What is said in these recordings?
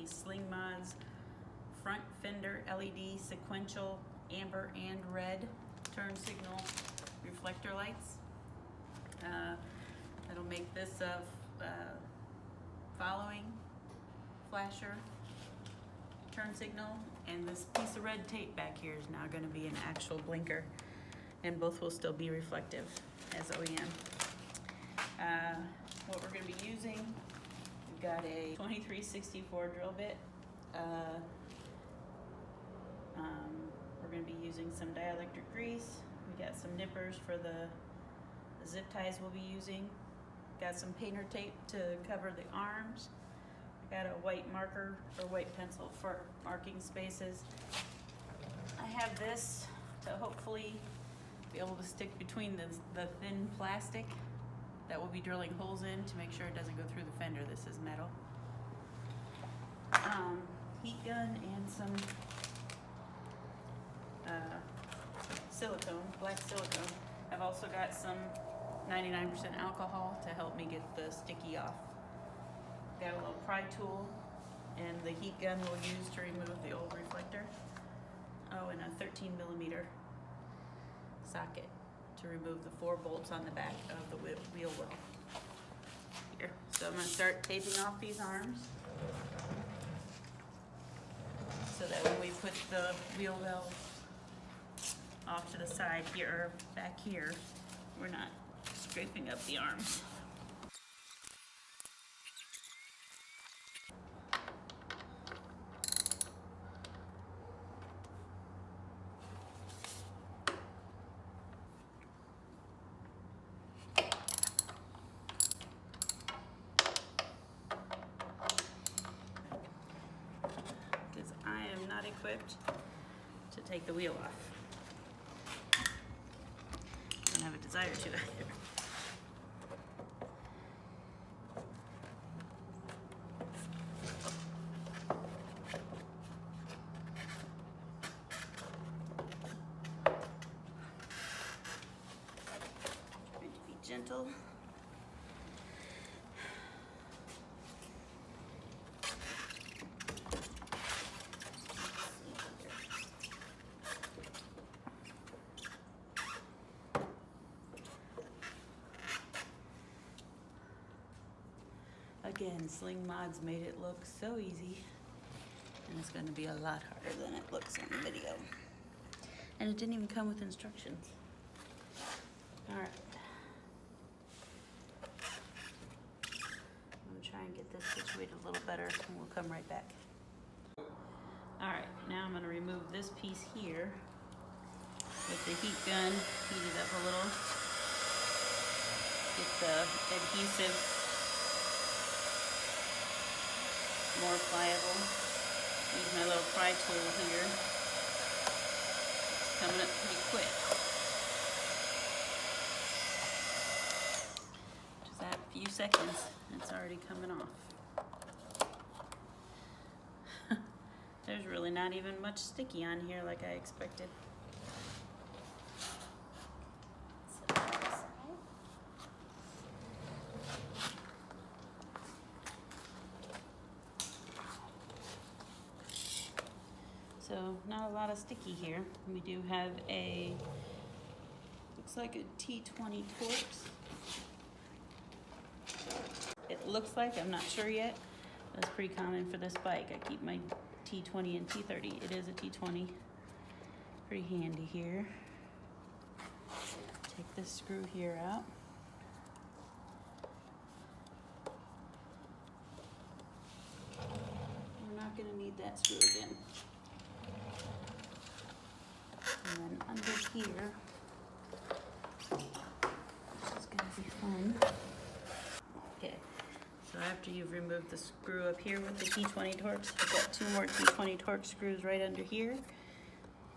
the Sling Mods front fender LED sequential amber and red turn signal reflector lights. It'll make this following flasher turn signal, and this piece of red tape back here is now going to be an actual blinker, and both will still be reflective as OEM. What we're going to be using, we've got a 2364 drill bit. We're going to be using some dielectric grease. We got some nippers for the zip ties we'll be using. Got some painter tape to cover the arms. We got a white marker or white pencil for marking spaces. I have this to hopefully be able to stick between the thin plastic that we'll be drilling holes in to make sure it doesn't go through the fender. This is metal. Heat gun and some silicone, black silicone. I've also got some 99% alcohol to help me get the sticky off. Got a little pry tool, and the heat gun we'll use to remove the old reflector. Oh, and a 13mm socket to remove the 4 bolts on the back of the wheel well. Here, so I'm going to start taping off these arms so that when we put the wheel well off to the side here, or back here, we're not scraping up the arms. Because I am not equipped to take the wheel off. I don't have a desire to either. Trying to be gentle. Again, Sling Mods made it look so easy, and it's going to be a lot harder than it looks on the video. And it didn't even come with instructions. Alright. I'm going to try and get this situated a little better, and we'll come right back. Alright, now I'm going to remove this piece here with the heat gun, heat it up a little, get the adhesive more pliable. Use my little pry tool here. It's coming up pretty quick. Just that few seconds, it's already coming off. There's really not even much sticky on here like I expected. So not a lot of sticky here. We do have a, looks like a T20 Torx. It looks like, I'm not sure yet. That's pretty common for this bike. I keep my T20 and T30. It is a T20. Pretty handy here. Take this screw here out. We're not gonna need that screw again. And then under here, this is gonna be fun. Okay, so after you've removed the screw up here with the T20 Torx, I've got 2 more T20 Torx screws right under here.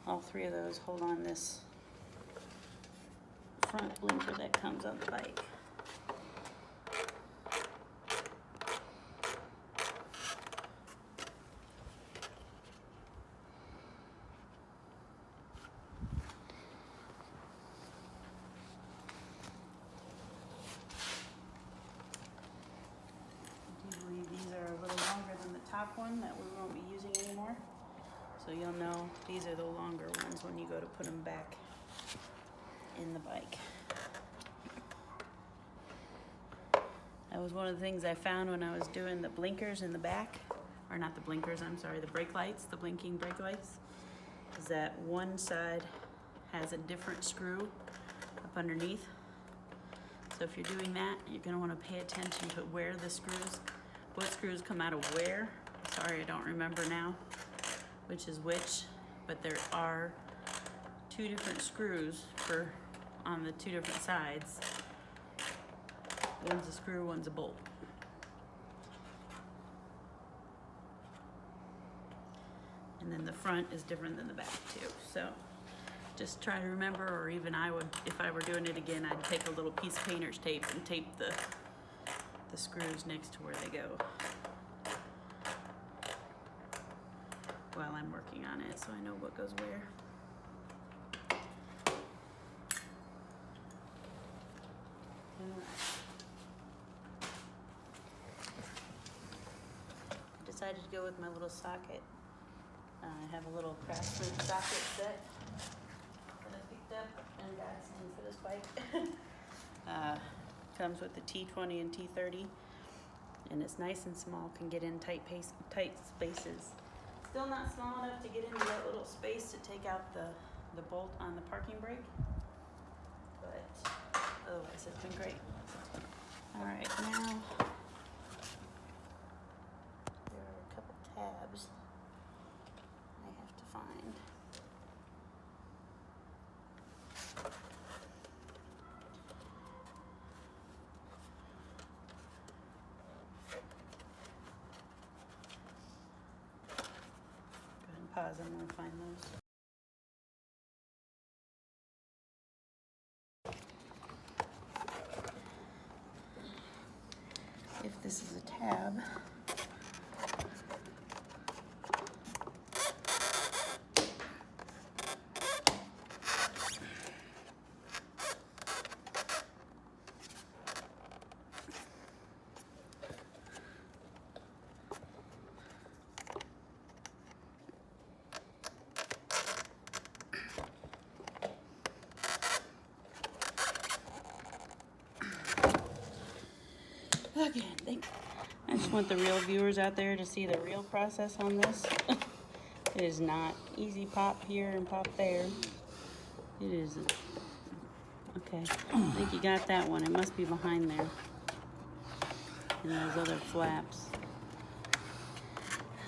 All 3 of those hold on this front blinker that comes on the bike. top one that we won't be using anymore. So you'll know these are the longer ones when you go to put them back in the bike. That was one of the things I found when I was doing the blinkers in the back, or not the blinkers, I'm sorry, the brake lights, the blinking brake lights, is that one side has a different screw up underneath. So if you're doing that, you're gonna wanna pay attention to where the screws, what screws come out of where. Sorry, I don't remember now which is which, but there are two different screws on the two different sides. One's a screw, one's a bolt. And then the front is different than the back too. So just try to remember, or even I would, if I were doing it again, I'd take a little piece of painter's tape and tape the screws next to where they go while I'm working on it, so I know what goes where. I decided to go with my little socket. I have a little Craftsman socket set that I picked up and got some for this bike. Comes with the T20 and T30, and it's nice and small, can get in tight spaces. Still not small enough to get into that little space to take out the bolt on the parking brake, but otherwise it's been great. All right, now there are a couple tabs I have to find. Go ahead and pause, I'm gonna find those. If this is a tab, again, I just want the real viewers out there to see the real process on this. It is not easy pop here and pop there. It is. Okay, I think you got that one. It must be behind there. And those other flaps.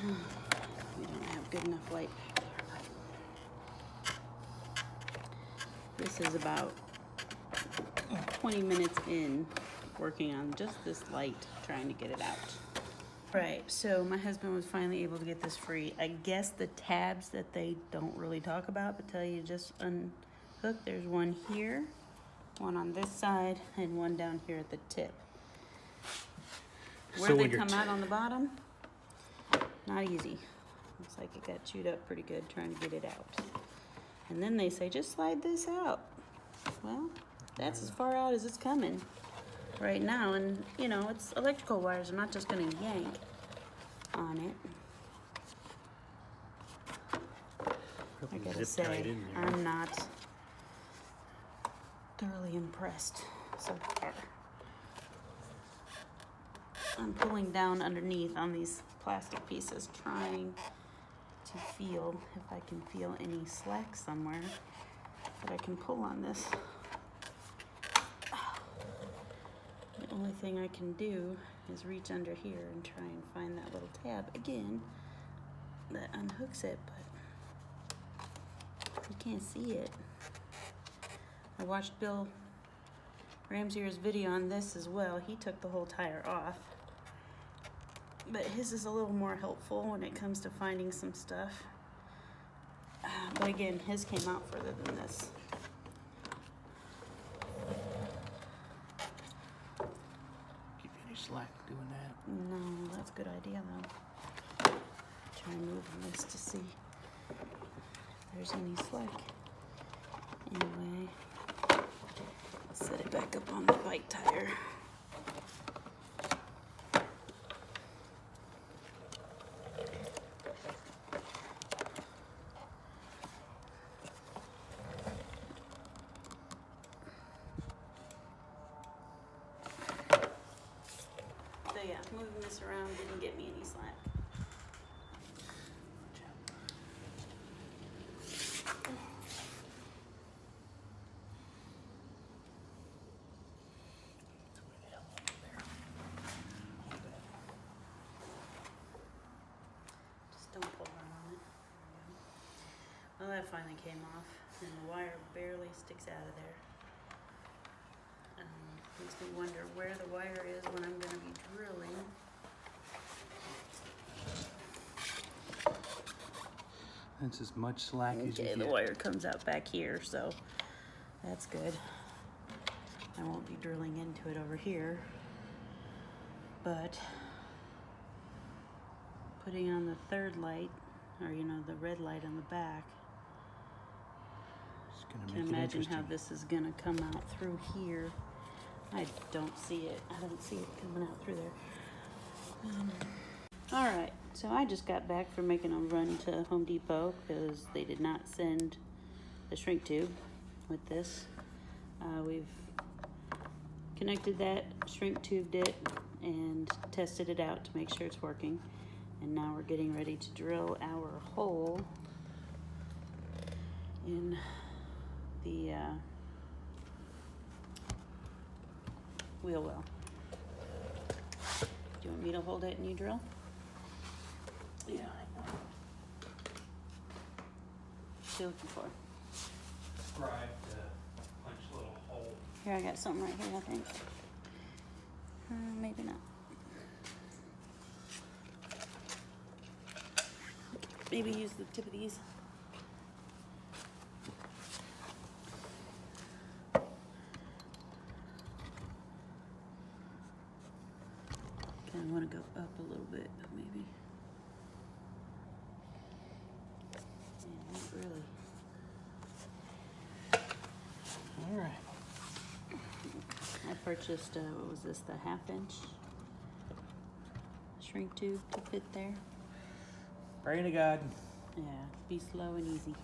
We don't have good enough light back there. This is about 20 minutes in working on just this light, trying to get it out. Right, so my husband was finally able to get this free. I guess the tabs that they don't really talk about, but tell you just unhook. There's one here, one on this side, and one down here at the tip. Where they come out on the bottom, not easy. Looks like it got chewed up pretty good trying to get it out. And then they say, just slide this out. Well, that's as far out as it's coming right now, and you know, it's electrical wires. I'm not just gonna yank on it. I gotta say, I'm not thoroughly impressed so far. I'm pulling down underneath on these plastic pieces, trying to feel if I can feel any slack somewhere that I can pull on this. The only thing I can do is reach under here and try and find that little tab again that unhooks it, but you can't see it. I watched Bill Ramsier's video on this as well. He took the whole tire off, but his is a little more helpful when it comes to finding some stuff. But again, his came out further than this. Slack doing that. No, that's a good idea though. Try moving this to see if there's any slack. Anyway, I'll set it back up on the bike tire. this around didn't get me any slack. Just don't pull hard on it. Well, that finally came off, and the wire barely sticks out of there. Makes me wonder where the wire is when I'm going to be drilling. That's as much slack as you Okay, get. the wire comes out back here, so that's good. I won't be drilling into it over here, but putting on the third light, or you know, the red light on the back, It's gonna I make can it imagine how interesting. this is gonna come out through here. I don't see it. I don't see it coming out through there. All right, so I just got back from making a run to Home Depot because they did not send the shrink tube with this. We've connected that, shrink tubed it, and tested it out to make sure it's working. And now we're getting ready to drill our hole in the wheel well. Do you want me to hold it and you drill? Yeah, I know. What are you looking for? Scribe to punch a little hole. Here, I got something right here, I think. Maybe not. Maybe use the tip of these. Kind of want to go up a little bit, but maybe. Yeah, not really. All right. I purchased, what was this, the 1/2-inch shrink tube to fit there. Pray to God. Yeah, be slow and easy.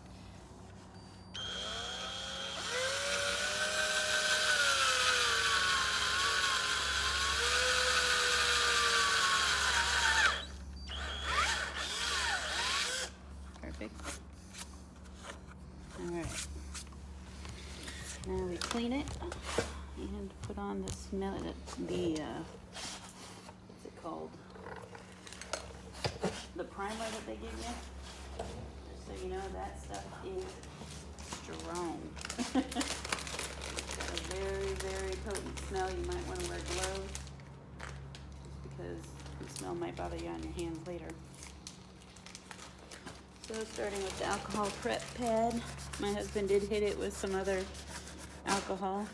Perfect. All right. Now we clean it and put on the smell, what's it called? The primer that they give you. Just so you know, that stuff is strong. It's got a very, very potent smell. You might want to wear gloves because the smell might bother you on your hands later. So starting with the alcohol prep pad. My husband did hit it with some other alcohol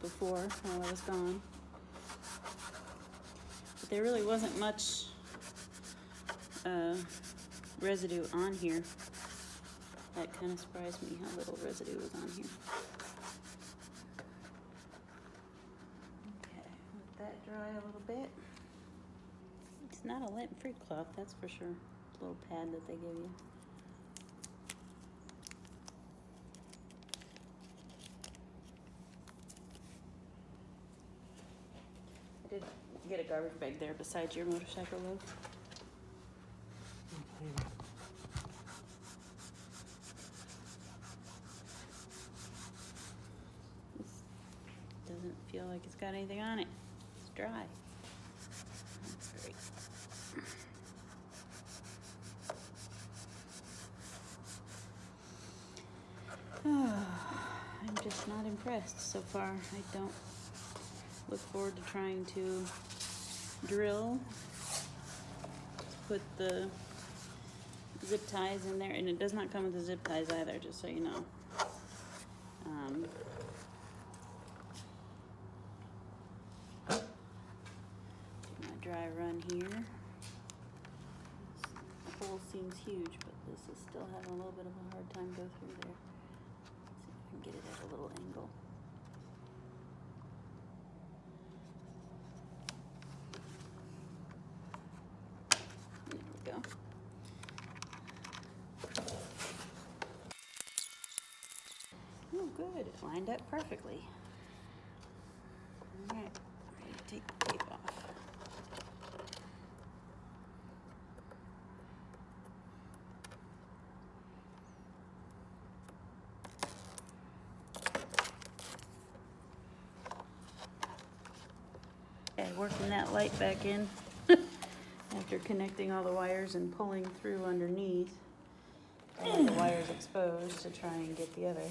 before while I was gone. But there really wasn't much residue on here. That kind of surprised me how little residue was on here. Okay, let that dry a little bit. It's not a lint-free cloth, that's for sure. Little pad that they give you. I did get a garbage bag there beside your motorcycle load. This doesn't feel like it's got anything on it. It's dry. That's great. I'm just not impressed so far. I don't look forward to trying to drill. Put the zip ties in there, and it does not come with the zip ties either, just so you know. Do my dry run here. The hole seems huge, but this is still having a little bit of a hard time go through there. Let's see if I can get it at a little angle. There we go. Oh, good. It lined up perfectly. All right, I'm going to take the tape off. working that light back in after connecting all the wires and pulling through underneath. All the wires exposed to try and get the other.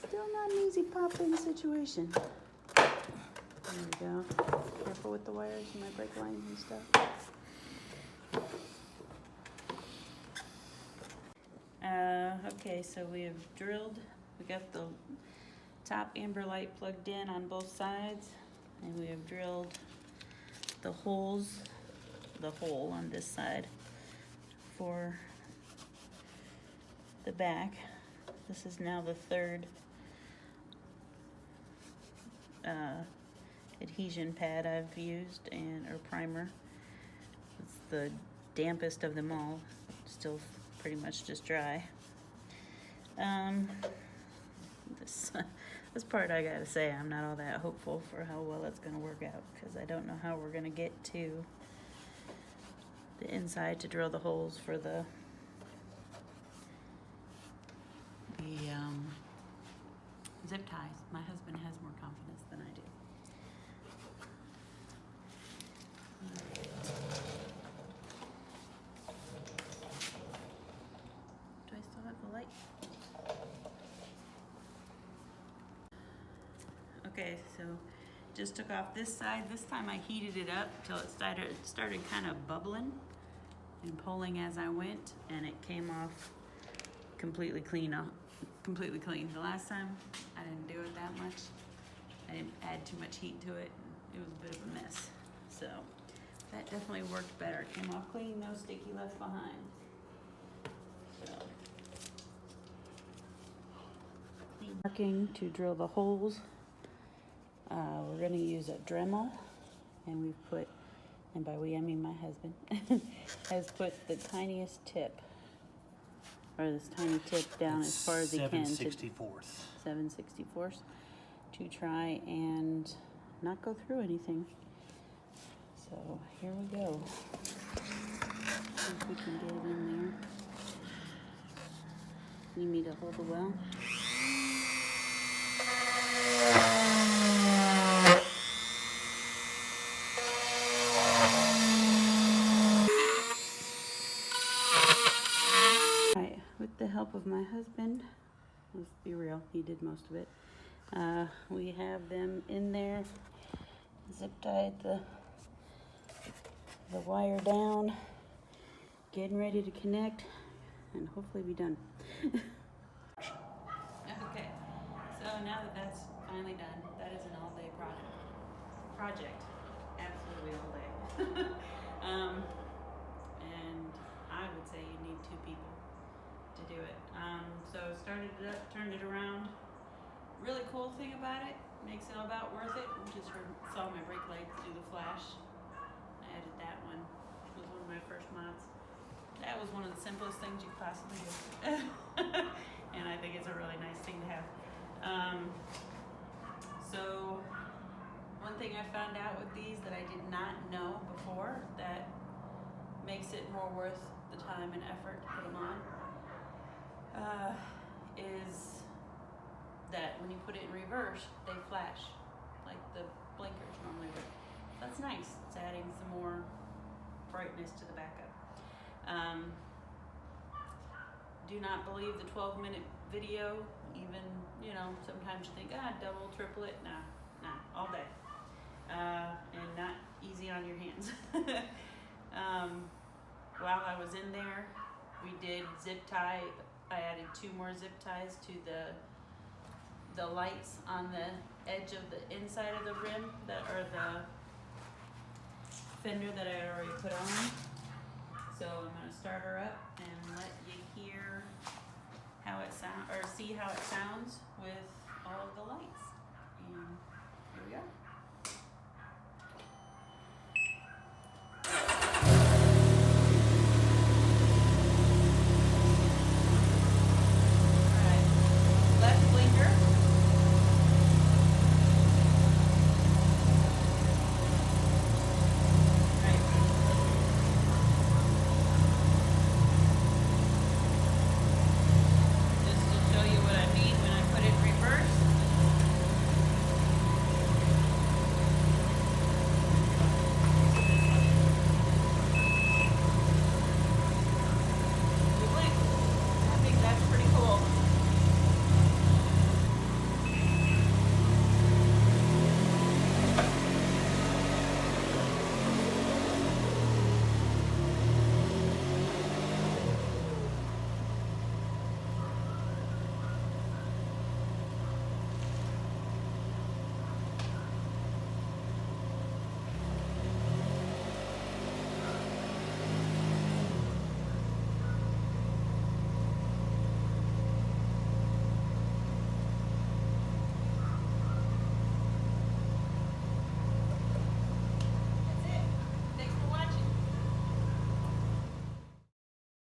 Still not an easy pop-in situation. There we go. Careful with the wires and my brake lines and stuff. Okay, so we have drilled, we got the top amber light plugged in on both sides, and we have drilled the holes, the hole on this side for the back. This is now the third adhesion pad I've used, or primer. It's the dampest of them all, still pretty much just dry. This part, I gotta say, I'm not all that hopeful for how well it's gonna work out, because I don't know how we're gonna get to the inside to drill the holes for the zip ties. My husband has more confidence than I do. Do I still have the light? Okay, so just took off this side. This time I heated it up till it started kind of bubbling and pulling as I went, and it came off completely clean. Completely clean. The last time I didn't do it that much. I didn't add too much heat to it. It was a bit of a mess. So that definitely worked better. Came off clean, no sticky left behind. So marking to drill the holes. We're going to use a Dremel, and we've put, and by we I mean my husband, has put the tiniest tip, or this tiny tip down as far as he can. 7/64. 7/64 to try and not go through anything. So here we go. See if we can get it in there. Need me to hold the well? Alright, with the help of my husband, let's be real, he did most of it. We have them in there, zip tied the wire down, getting ready to connect, and hopefully be done. Okay, so now that that's finally done, that is an all-day project, absolutely all day. And I would say you need 2 people to do it. So started it up, turned it around. Really cool thing about it, makes it about worth it. Just saw my brake lights do the flash. I added that one. It was one of my first mods. That was one of the simplest things you could possibly do. And I think it's a really nice thing to have. So one thing I found out with these that I did not know before that makes it more worth the time and effort to put them on is that when you put it in reverse, they flash like the blinkers normally would. That's nice. It's adding some more brightness to the backup. Do not believe the 12-minute video. Even, sometimes you think, double, triplet. Nah, all day. And not easy on your hands. While I was in there, we did zip tie. I added 2 more zip ties to the lights on the edge of the inside of the rim, or the fender that I already put on. So I'm going to start her up and let you hear how it sounds, or see how it sounds with all of the lights. And here we go.